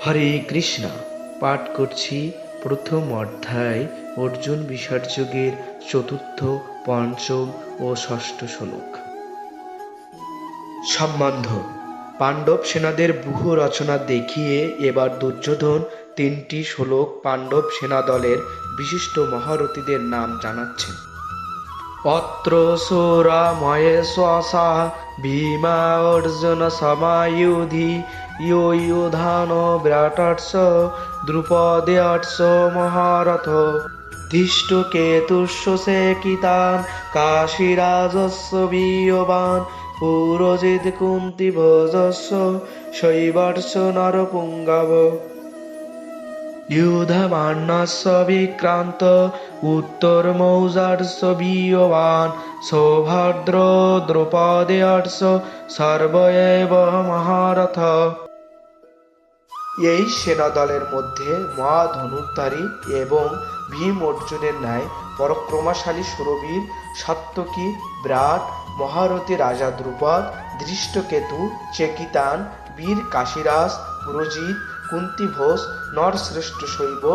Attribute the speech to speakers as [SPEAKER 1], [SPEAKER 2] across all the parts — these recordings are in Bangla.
[SPEAKER 1] হরে কৃষ্ণ। পাঠ করছি প্রথম অধ্যায় অর্জুন বিষাদ যোগের চতুর্থ, পঞ্চম ও ষষ্ঠ শ্লোক। সম্বন্ধ: পাণ্ডব সেনাদের ব্যূহ রচনা দেখিয়ে এবার দুর্যোধন তিনটি শ্লোক পাণ্ডব সেনাদলের বিশিষ্ট মহারথীদের নাম জানাচ্ছেন। অত্র সূরা মহেশ্বসা ভীমা অর্জুন সমায়ুধি ইয়োধান বিরাটর্ষ দ্রুপদেয়র্ষ মহারথ ধৃষ্টকেতুস্য সেকিতান কাশীরাজস্য বীর্যবান পুরোজিত কুন্তিভোজস্য শৈবর্ষ নরপুঙ্গব युधमानस्य विक्रांत उत्तरमौजार्ष वीर्यवान् सौभद्र द्रौपदेयर्ष सर्व एव महारथ। এই সেনাদলের মধ্যে মহাধনুর্ধারী এবং ভীম অর্জুনের ন্যায় পরাক্রমশালী সুরবীর সাত্যকী, বিরাট, মহারথী রাজা দ্রুপদ, ধৃষ্টকেতু, চেকিতান, বীর কাশীরাজ, পুরোজিত, কুন্তিভোজ, নরশ্রেষ্ঠ শৈব,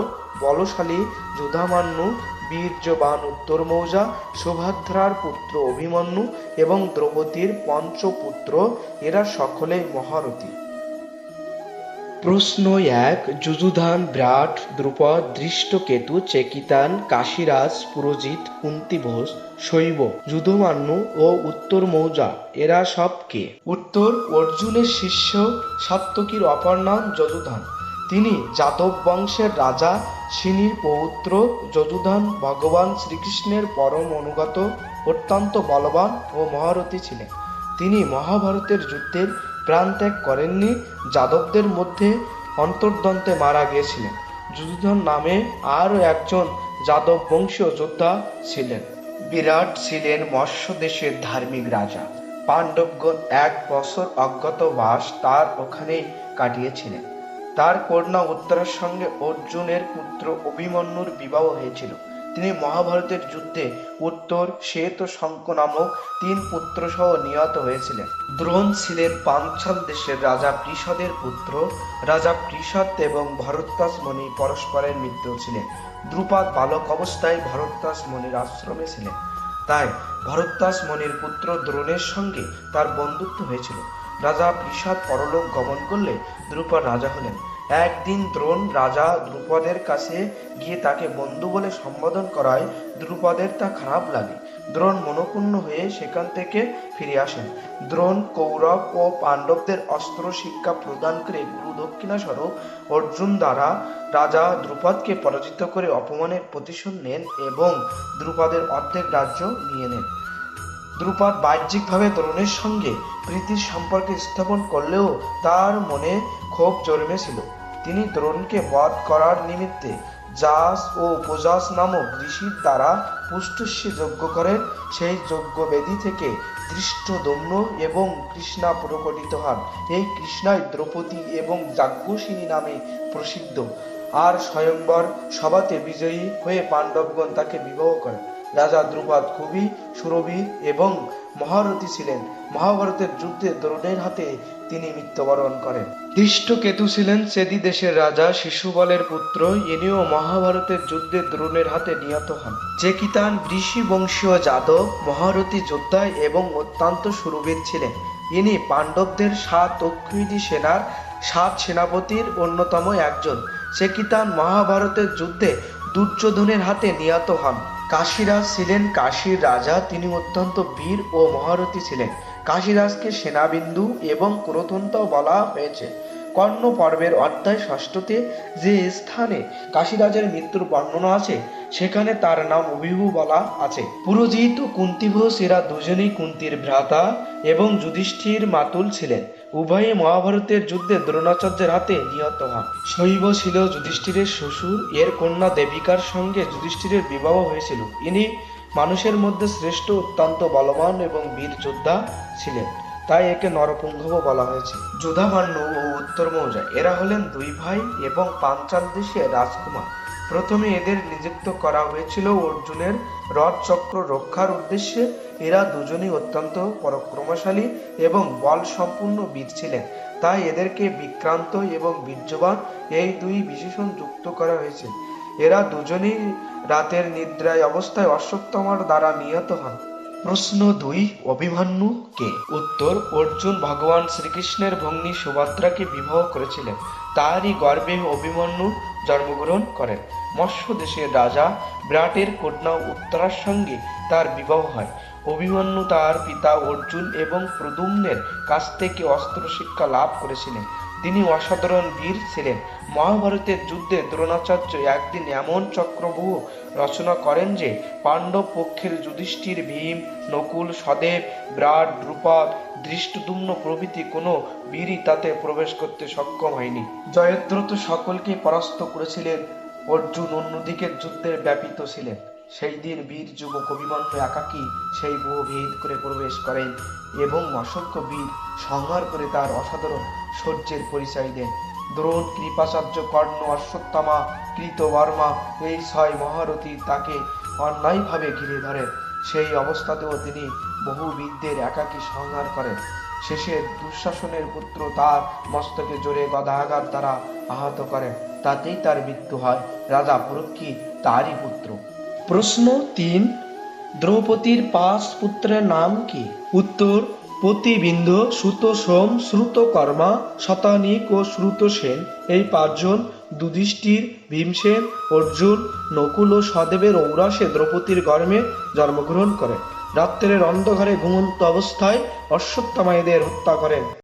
[SPEAKER 1] বলশালী যুধামান্যু, বীর্যবান উত্তরমৌজা, সুভদ্রার পুত্র অভিমন্যু এবং দ্রৌপদীর পঞ্চপুত্র, এরা সকলেই মহারথী। প্রশ্ন ১. যুযুধান, বিরাট, দ্রুপদ, ধৃষ্টকেতু, চেকিতান, কাশীরাজ, পুরোজিত, কুন্তিভোজ, শৈব, যুধমান্যু ও উত্তরমৌজা এরা সব কে? উত্তর: অর্জুনের শিষ্য সাত্যকীর অপর নাম যযুধান। তিনি যাদব বংশের রাজা সিনির পৌত্র। যযুধান ভগবান শ্রীকৃষ্ণের পরম অনুগত, অত্যন্ত বলবান ও মহারথী ছিলেন। তিনি মহাভারতের যুদ্ধের প্রাণত্যাগ করেননি। যাদবদের মধ্যে অন্তর্দ্বন্দ্বে মারা গিয়েছিলেন। যুযুধান নামে আরও একজন যাদব বংশীয় যোদ্ধা ছিলেন। বিরাট ছিলেন মৎস্য দেশের ধার্মিক রাজা। পাণ্ডবগণ 1 বছর অজ্ঞাতবাস তার ওখানেই কাটিয়েছিলেন। তার কন্যা উত্তরার সঙ্গে অর্জুনের পুত্র অভিমন্যুর বিবাহ হয়েছিল। তিনি মহাভারতের যুদ্ধে উত্তর, শ্বেত ও শঙ্খ নামক 3 পুত্র সহ নিহত হয়েছিলেন। দ্রোণ ছিলেন পাঞ্চাল দেশের রাজা পৃষদের পুত্র। রাজা পৃষদ এবং ভরদ্বাজ মুনি পরস্পরের মিত্র ছিলেন। দ্রুপদ বালক অবস্থায় ভরদ্বাজ মুনির আশ্রমে ছিলেন। তাই ভরদ্বাজ মুনির পুত্র দ্রোণের সঙ্গে তার বন্ধুত্ব হয়েছিল। রাজা পৃষদ পরলোক গমন করলে দ্রুপদ রাজা হলেন। একদিন দ্রোণ রাজা দ্রুপদের কাছে গিয়ে তাকে বন্ধু বলে সম্বোধন করায় দ্রুপদের তা খারাপ লাগে। দ্রোণ মনঃক্ষুণ্ণ হয়ে সেখান থেকে ফিরে আসেন। দ্রোণ কৌরব ও পাণ্ডবদের অস্ত্র শিক্ষা প্রদান করে গুরু দক্ষিণা স্বরূপ অর্জুন দ্বারা রাজা দ্রুপদকে পরাজিত করে অপমানের প্রতিশোধ নেন এবং দ্রুপদের অর্ধেক রাজ্য নিয়ে নেন। দ্রুপদ বাহ্যিকভাবে দ্রোণের সঙ্গে প্রীতির সম্পর্ক স্থাপন করলেও তার মনে ক্ষোভ জন্মেছিল। তিনি দ্রোণকে বধ করার নিমিত্তে যাস ও উপযাস নামক ঋষির দ্বারা পুষ্টস্য যজ্ঞ করেন। সেই যজ্ঞবেদী থেকে ধৃষ্টদ্যুম্ন এবং কৃষ্ণা প্রকটিত হন। এই কৃষ্ণাই দ্রৌপদী এবং যাজ্ঞসিনী নামে প্রসিদ্ধ। আর স্বয়ম্বর সভাতে বিজয়ী হয়ে পাণ্ডবগণ তাকে বিবাহ করেন। রাজা দ্রুপদ খুবই সুরবীর এবং মহারথী ছিলেন। মহাভারতের যুদ্ধে দ্রোণের হাতে তিনি মৃত্যুবরণ করেন। ধৃষ্টকেতু ছিলেন চেদি দেশের রাজা শিশুপালের পুত্র। ইনিও মহাভারতের যুদ্ধে দ্রোণের হাতে নিহত হন। চেকিতান ঋষি বংশীয় যাদব, মহারথী যোদ্ধা এবং অত্যন্ত সুরবীর ছিলেন। ইনি পাণ্ডবদের 7 অক্ষৌহিণী সেনার 7 সেনাপতির অন্যতম একজন। চেকিতান মহাভারতের যুদ্ধে দুর্যোধনের হাতে নিহত হন। কাশীরাজ ছিলেন কাশীর রাজা। তিনি অত্যন্ত বীর ও মহারথী ছিলেন। কাশীরাজকে সেনাবিন্দু এবং ক্রোধন্তাও বলা হয়েছে। কর্ণ পর্বের অধ্যায় 6তে যে স্থানে কাশীরাজের মৃত্যুর বর্ণনা আছে সেখানে তার নাম অভিভূ বলা আছে। পুরোজিত ও কুন্তিভোজ এরা দুজনেই কুন্তির ভ্রাতা এবং যুধিষ্ঠির মাতুল ছিলেন। উভয়ই মহাভারতের যুদ্ধে দ্রোণাচার্যের হাতে নিহত হন। শৈব ছিল যুধিষ্ঠিরের শ্বশুর। এর কন্যা দেবিকার সঙ্গে যুধিষ্ঠিরের বিবাহ হয়েছিল। ইনি মানুষের মধ্যে শ্রেষ্ঠ, অত্যন্ত বলবান এবং বীর যোদ্ধা ছিলেন। তাই একে নরপুঙ্গব বলা হয়েছে। যুধামান্যু ও উত্তরমৌজা এরা হলেন 2 ভাই এবং পাঞ্চাল দেশের রাজকুমার। প্রথমে এদের নিযুক্ত করা হয়েছিল অর্জুনের রথচক্র রক্ষার উদ্দেশ্যে। এরা দুজনেই অত্যন্ত পরাক্রমশালী এবং বল সম্পূর্ণ বীর ছিলেন। তাই এদেরকে বিক্রান্ত এবং বীর্যবান এই দুই বিশেষণ যুক্ত করা হয়েছে। এরা দুজনেই রাতের নিদ্রায় অবস্থায় অশ্বত্থামার দ্বারা নিহত হন। প্রশ্ন 2, অভিমন্যু কে? উত্তর, অর্জুন ভগবান শ্রীকৃষ্ণের ভগ্নী সুভদ্রাকে বিবাহ করেছিলেন। তারই গর্ভে অভিমন্যু জন্মগ্রহণ করেন। মৎস্য দেশের রাজা বিরাটের কন্যা উত্তরার সঙ্গে তার বিবাহ হয়। অভিমন্যু তার পিতা অর্জুন এবং প্রদ্যুম্নের কাছ থেকে অস্ত্র শিক্ষা লাভ করেছিলেন। তিনি অসাধারণ বীর ছিলেন। মহাভারতের যুদ্ধে দ্রোণাচার্য একদিন এমন চক্রব্যূহ রচনা করেন যে পাণ্ডব পক্ষের যুধিষ্ঠির, ভীম, নকুল, সহদেব, বিরাট, দ্রুপদ, ধৃষ্টদ্যুম্ন প্রভৃতি কোনো বীরই তাতে প্রবেশ করতে সক্ষম হয়নি। জয়দ্রথ সকলকে পরাস্ত করেছিলেন। অর্জুন অন্যদিকে যুদ্ধের ব্যাপিত ছিলেন। সেই দিন বীর যুবক অভিমন্যু একাকী সেই ব্যূহ ভেদ করে প্রবেশ করেন এবং অসংখ্য বীর সংহার করে তার অসাধারণ শৌর্যের পরিচয় দেন। দ্রোণ, কৃপাচার্য, কর্ণ, অশ্বত্থামা, কৃতবর্মা এই 6 মহারথী তাকে অন্যায়ভাবে ঘিরে ধরেন। সেই অবস্থাতেও তিনি বহু বীরদের একাকী সংহার করেন। শেষে দুঃশাসনের পুত্র তার মস্তকে জোরে গদাঘাত দ্বারা আহত করেন। তাতেই তার মৃত্যু হয়। রাজা পরীক্ষিত তারই পুত্র। প্রশ্ন 3, দ্রৌপদীর 5 পুত্রের নাম কি? উত্তর, প্রতিবিন্দ, শ্রুতসোম, শ্রুতকর্মা, শতানীক ও শ্রুতসেন। এই 5 জন যুধিষ্ঠির, ভীমসেন, অর্জুন, নকুল ও সহদেবের ঔরাসে দ্রৌপদীর গর্ভে জন্মগ্রহণ করেন। রাত্রের অন্ধকারে ঘুমন্ত অবস্থায় অশ্বত্থামা এদের হত্যা করেন।